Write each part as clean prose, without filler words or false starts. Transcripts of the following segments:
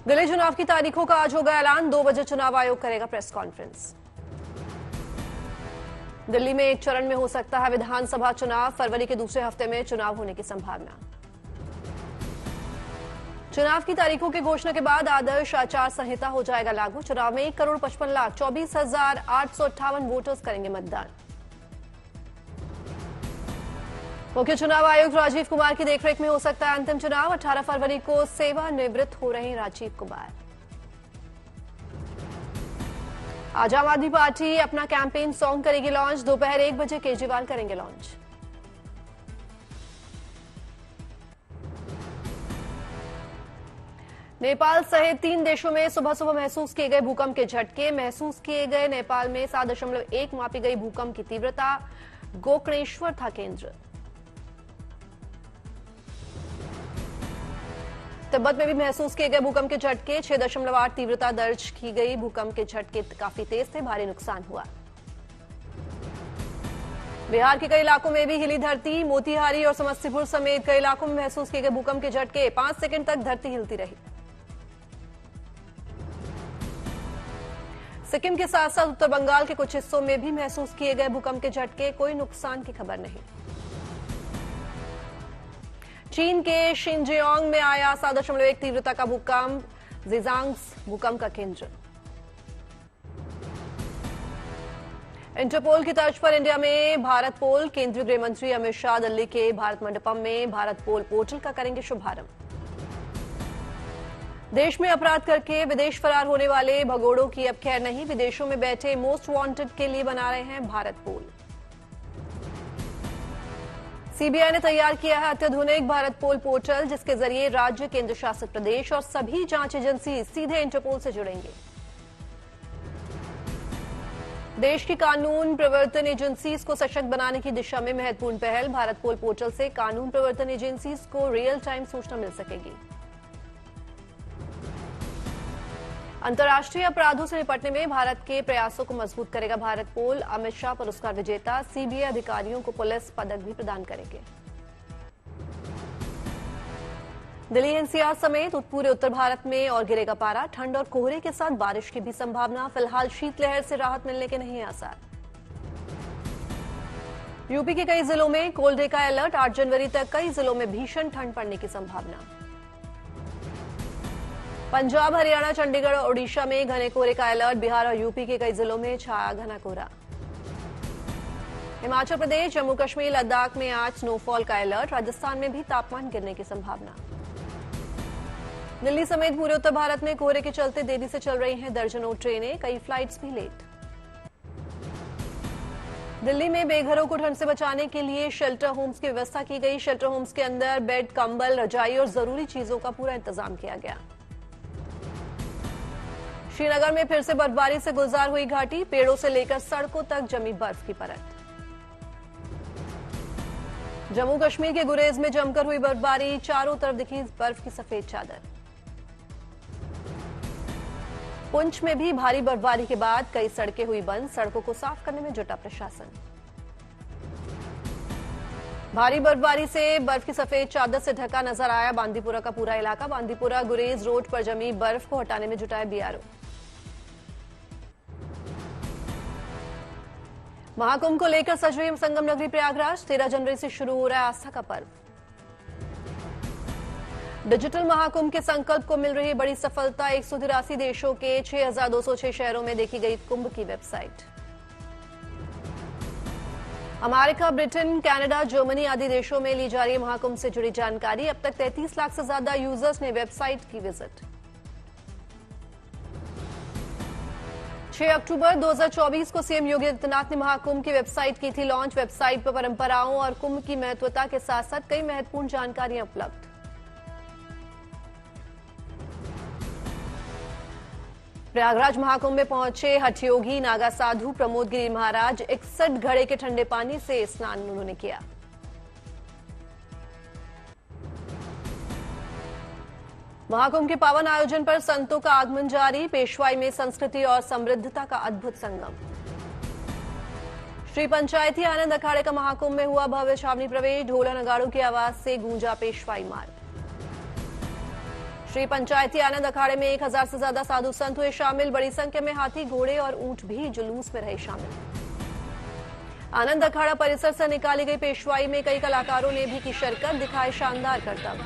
दिल्ली चुनाव की तारीखों का आज होगा ऐलान। 2 बजे चुनाव आयोग करेगा प्रेस कॉन्फ्रेंस। दिल्ली में एक चरण में हो सकता है विधानसभा चुनाव। फरवरी के दूसरे हफ्ते में चुनाव होने की संभावना। चुनाव की तारीखों की घोषणा के बाद आदर्श आचार संहिता हो जाएगा लागू। चुनाव में 1,55,24,858 वोटर्स करेंगे मतदान। मुख्य चुनाव आयुक्त राजीव कुमार की देखरेख में हो सकता है अंतिम चुनाव। 18 फरवरी को सेवानिवृत्त हो रहे राजीव कुमार। आज आम आदमी पार्टी अपना कैंपेन सॉन्ग करेगी लॉन्च। दोपहर 1 बजे केजरीवाल करेंगे लॉन्च। नेपाल सहित 3 देशों में सुबह सुबह महसूस किए गए भूकंप के झटके। महसूस किए गए नेपाल में 7.1 मापी गई भूकंप की तीव्रता। गोकर्णेश्वर था केंद्र। तिब्बत में भी महसूस किए गए भूकंप के झटके। 6.8 तीव्रता दर्ज की गई। भूकंप के झटके काफी तेज थे, भारी नुकसान हुआ। बिहार के कई इलाकों में भी हिली धरती। मोतिहारी और समस्तीपुर समेत कई इलाकों में महसूस किए गए भूकंप के झटके। 5 सेकंड तक धरती हिलती रही। सिक्किम के साथ साथ उत्तर बंगाल के कुछ हिस्सों में भी महसूस किए गए भूकंप के झटके। कोई नुकसान की खबर नहीं। चीन के शिनजियांग में आया 7.1 तीव्रता का भूकंप। जिजांग्स भूकंप का केंद्र। इंटरपोल की तर्ज पर इंडिया में भारत पोल। केंद्रीय गृह मंत्री अमित शाह दिल्ली के भारत मंडपम में भारत पोल पोर्टल का करेंगे शुभारंभ। देश में अपराध करके विदेश फरार होने वाले भगोड़ों की अब खैर नहीं। विदेशों में बैठे मोस्ट वांटेड के लिए बना रहे हैं भारत पोल। सीबीआई ने तैयार किया है अत्याधुनिक भारत पोल पोर्टल, जिसके जरिए राज्य, केंद्र शासित प्रदेश और सभी जांच एजेंसी सीधे इंटरपोल से जुड़ेंगे। देश की कानून प्रवर्तन एजेंसीज को सशक्त बनाने की दिशा में महत्वपूर्ण पहल। भारत पोल पोर्टल से कानून प्रवर्तन एजेंसीज को रियल टाइम सूचना मिल सकेगी। अंतर्राष्ट्रीय अपराधों से निपटने में भारत के प्रयासों को मजबूत करेगा भारत पोल। अमित शाह पुरस्कार विजेता सीबीआई अधिकारियों को पुलिस पदक भी प्रदान करेंगे। दिल्ली एनसीआर समेत पूरे उत्तर भारत में और गिरेगा पारा। ठंड और कोहरे के साथ बारिश की भी संभावना। फिलहाल शीतलहर से राहत मिलने के नहीं आसार। यूपी के कई जिलों में कोल्ड डे का अलर्ट। 8 जनवरी तक कई जिलों में भीषण ठंड पड़ने की संभावना। पंजाब, हरियाणा, चंडीगढ़ और ओडिशा में घने कोहरे का अलर्ट। बिहार और यूपी के कई जिलों में छाया घना कोहरा। हिमाचल प्रदेश, जम्मू कश्मीर, लद्दाख में आज स्नोफॉल का अलर्ट। राजस्थान में भी तापमान गिरने की संभावना। दिल्ली समेत पूरे उत्तर भारत में कोहरे के चलते देरी से चल रही हैं दर्जनों ट्रेनें। कई फ्लाइट्स भी लेट। दिल्ली में बेघरों को ठंड से बचाने के लिए शेल्टर होम्स की व्यवस्था की गई। शेल्टर होम्स के अंदर बेड, कंबल, रजाई और जरूरी चीजों का पूरा इंतजाम किया गया। श्रीनगर में फिर से बर्फबारी से गुलजार हुई घाटी। पेड़ों से लेकर सड़कों तक जमी बर्फ की परत। जम्मू कश्मीर के गुरेज में जमकर हुई बर्फबारी। चारों तरफ दिखी बर्फ की सफेद चादर। पुंछ में भी भारी बर्फबारी के बाद कई सड़कें हुई बंद। सड़कों को साफ करने में जुटा प्रशासन। भारी बर्फबारी से बर्फ की सफेद चादर से ढका नजर आया बांदीपुरा का पूरा इलाका। बांदीपुरा गुरेज रोड पर जमी बर्फ को हटाने में जुटा है बीआरओ। महाकुंभ को लेकर सज रही संगम नगरी प्रयागराज। 13 जनवरी से शुरू हो रहा है आस्था का पर्व। डिजिटल महाकुंभ के संकल्प को मिल रही बड़ी सफलता। 183 देशों के 6,206 शहरों में देखी गई कुंभ की website. America, Britain, Canada, Germany आदि देशों में ली जा रही महाकुंभ से जुड़ी जानकारी। अब तक 33 लाख से ज्यादा यूजर्स ने वेबसाइट की विजिट। 6 अक्टूबर 2024 को सीएम योगी आदित्यनाथ ने महाकुंभ की वेबसाइट की थी लॉन्च। वेबसाइट पर परंपराओं और कुंभ की महत्वता के साथ साथ कई महत्वपूर्ण जानकारियां उपलब्ध। प्रयागराज महाकुंभ में पहुंचे हठयोगी, नागा साधु प्रमोद गिरी महाराज। 61 घड़े के ठंडे पानी से स्नान उन्होंने किया। महाकुंभ के पावन आयोजन पर संतों का आगमन जारी। पेशवाई में संस्कृति और समृद्धता का अद्भुत संगम। श्री पंचायती आनंद अखाड़े का महाकुंभ में हुआ भव्य छावनी प्रवेश। ढोल नगाड़ों की आवाज से गूंजा पेशवाई मार्ग। श्री पंचायती आनंद अखाड़े में 1000 से ज्यादा साधु संत हुए शामिल। बड़ी संख्या में हाथी, घोड़े और ऊंट भी जुलूस में रहे शामिल। आनंद अखाड़ा परिसर से निकाली गई पेशवाई में कई कलाकारों ने भी की शिरकत, दिखाए शानदार करतब।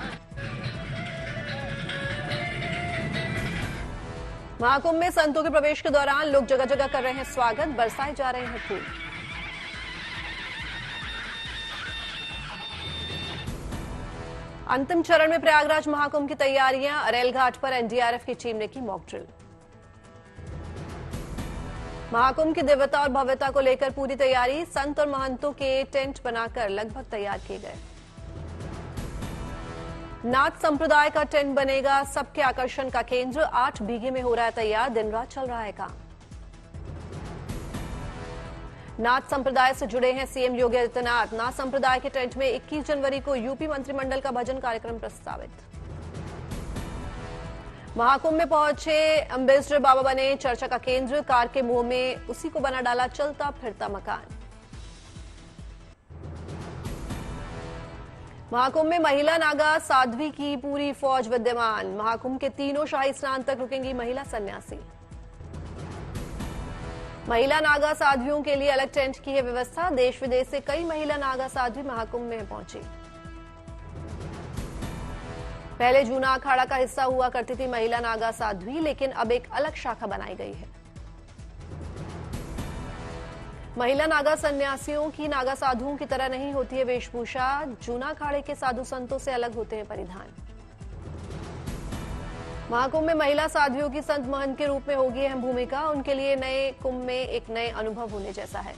महाकुंभ में संतों के प्रवेश के दौरान लोग जगह जगह कर रहे हैं स्वागत, बरसाए जा रहे हैं फूल। अंतिम चरण में प्रयागराज महाकुंभ की तैयारियां। अरेल घाट पर एनडीआरएफ की टीम ने की मॉक ड्रिल। महाकुंभ की दिव्यता और भव्यता को लेकर पूरी तैयारी। संत और महंतों के टेंट बनाकर लगभग तैयार किए गए। नाथ संप्रदाय का टेंट बनेगा सबके आकर्षण का केंद्र। 8 बीघे में हो रहा है तैयार, दिन रात चल रहा है काम। नाथ संप्रदाय से जुड़े हैं सीएम योगी आदित्यनाथ। नाथ संप्रदाय के टेंट में 21 जनवरी को यूपी मंत्रिमंडल का भजन कार्यक्रम प्रस्तावित। महाकुंभ में पहुंचे एम्बेसडर बाबा बने चर्चा का केंद्र। कार के मुंह में उसी को बना डाला चलता फिरता मकान। महाकुंभ में महिला नागा साध्वी की पूरी फौज विद्यमान। महाकुंभ के तीनों शाही स्नान तक रुकेंगी महिला सन्यासी। महिला नागा साध्वियों के लिए अलग टेंट की है व्यवस्था। देश विदेश से कई महिला नागा साध्वी महाकुंभ में पहुंची। पहले जूना अखाड़ा का हिस्सा हुआ करती थी महिला नागा साध्वी, लेकिन अब एक अलग शाखा बनाई गई है। महिला नागा सन्यासियों की नागा साधुओं की तरह नहीं होती है वेशभूषा। जूना अखाड़े के साधु संतों से अलग होते हैं परिधान। महाकुंभ में महिला साध्वियों की संत महंत के रूप में होगी अहम भूमिका। उनके लिए नए कुंभ में एक नए अनुभव होने जैसा है।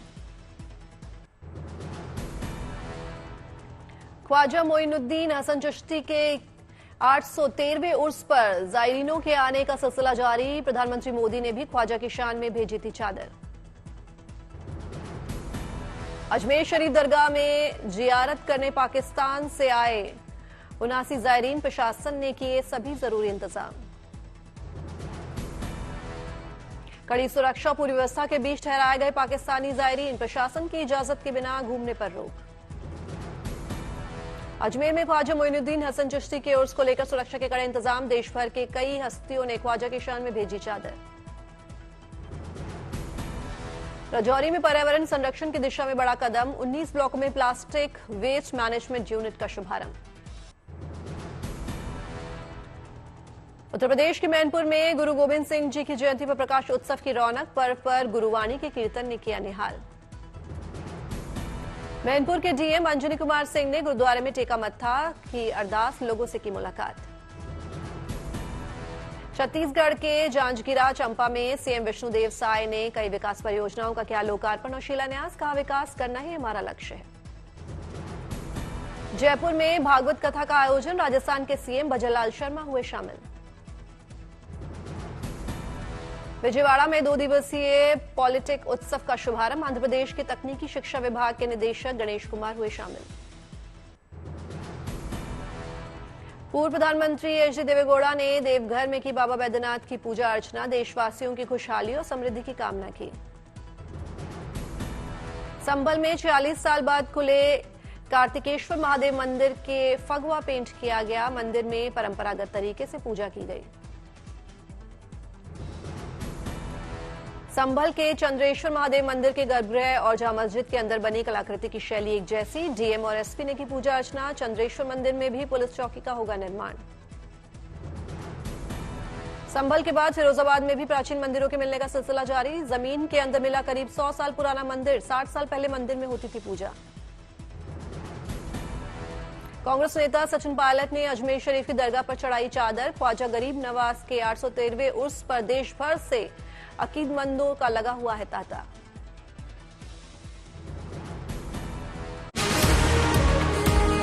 ख्वाजा मोइनुद्दीन हसन चिश्ती के 813वें उर्स पर जायरीनों के आने का सिलसिला जारी। प्रधानमंत्री मोदी ने भी ख्वाजा की शान में भेजी थी चादर। अजमेर शरीफ दरगाह में जियारत करने पाकिस्तान से आए 79 जायरीन। प्रशासन ने किए सभी जरूरी इंतजाम। कड़ी सुरक्षा पूरी व्यवस्था के बीच ठहराए गए पाकिस्तानी जायरीन। प्रशासन की इजाजत के बिना घूमने पर रोक। अजमेर में ख्वाजा मोइनुद्दीन हसन चिश्ती के उर्स को लेकर सुरक्षा के कड़े इंतजाम। देश भर के कई हस्तियों ने ख्वाजा की शान में भेजी चादर। राजौरी में पर्यावरण संरक्षण की दिशा में बड़ा कदम। 19 ब्लॉकों में प्लास्टिक वेस्ट मैनेजमेंट यूनिट का शुभारंभ। उत्तर प्रदेश के मैनपुर में गुरु गोविंद सिंह जी की जयंती पर प्रकाश उत्सव की रौनक। पर्व पर गुरुवाणी के कीर्तन ने किया निहाल। मैनपुर के डीएम अंजनी कुमार सिंह ने गुरुद्वारे में टेका मत्था की अरदास, लोगों से की मुलाकात। छत्तीसगढ़ के जांजगीरा चंपा में सीएम विष्णुदेव साय ने कई विकास परियोजनाओं का किया लोकार्पण और शिलान्यास। कहा, विकास करना ही हमारा लक्ष्य है। जयपुर में भागवत कथा का आयोजन। राजस्थान के सीएम भजनलाल शर्मा हुए शामिल। विजयवाड़ा में 2 दिवसीय पॉलिटेक उत्सव का शुभारंभ। आंध्र प्रदेश के तकनीकी शिक्षा विभाग के निदेशक गणेश कुमार हुए शामिल। पूर्व प्रधानमंत्री एच डी देवेगौड़ा ने देवघर में की बाबा बैद्यनाथ की पूजा अर्चना। देशवासियों की खुशहाली और समृद्धि की कामना की। संभल में 46 साल बाद खुले कार्तिकेश्वर महादेव मंदिर के फगवा पेंट किया गया। मंदिर में परंपरागत तरीके से पूजा की गई। संभल के चंद्रेश्वर महादेव मंदिर के गर्भगृह और जहां मस्जिद के अंदर बनी कलाकृति की शैली एक जैसी। डीएम और एसपी ने की पूजा अर्चना। चंद्रेश्वर मंदिर में भी पुलिस चौकी का होगा निर्माण। संभल के बाद फिरोजाबाद में भी प्राचीन मंदिरों के मिलने का सिलसिला जारी। जमीन के अंदर मिला करीब 100 साल पुराना मंदिर। 60 साल पहले मंदिर में होती थी पूजा। कांग्रेस नेता सचिन पायलट ने अजमेर शरीफ की दरगाह पर चढ़ाई चादर। ख्वाजा गरीब नवाज के 813वें उर्स पर देश भर से अकीदमंदों का लगा हुआ है तांता।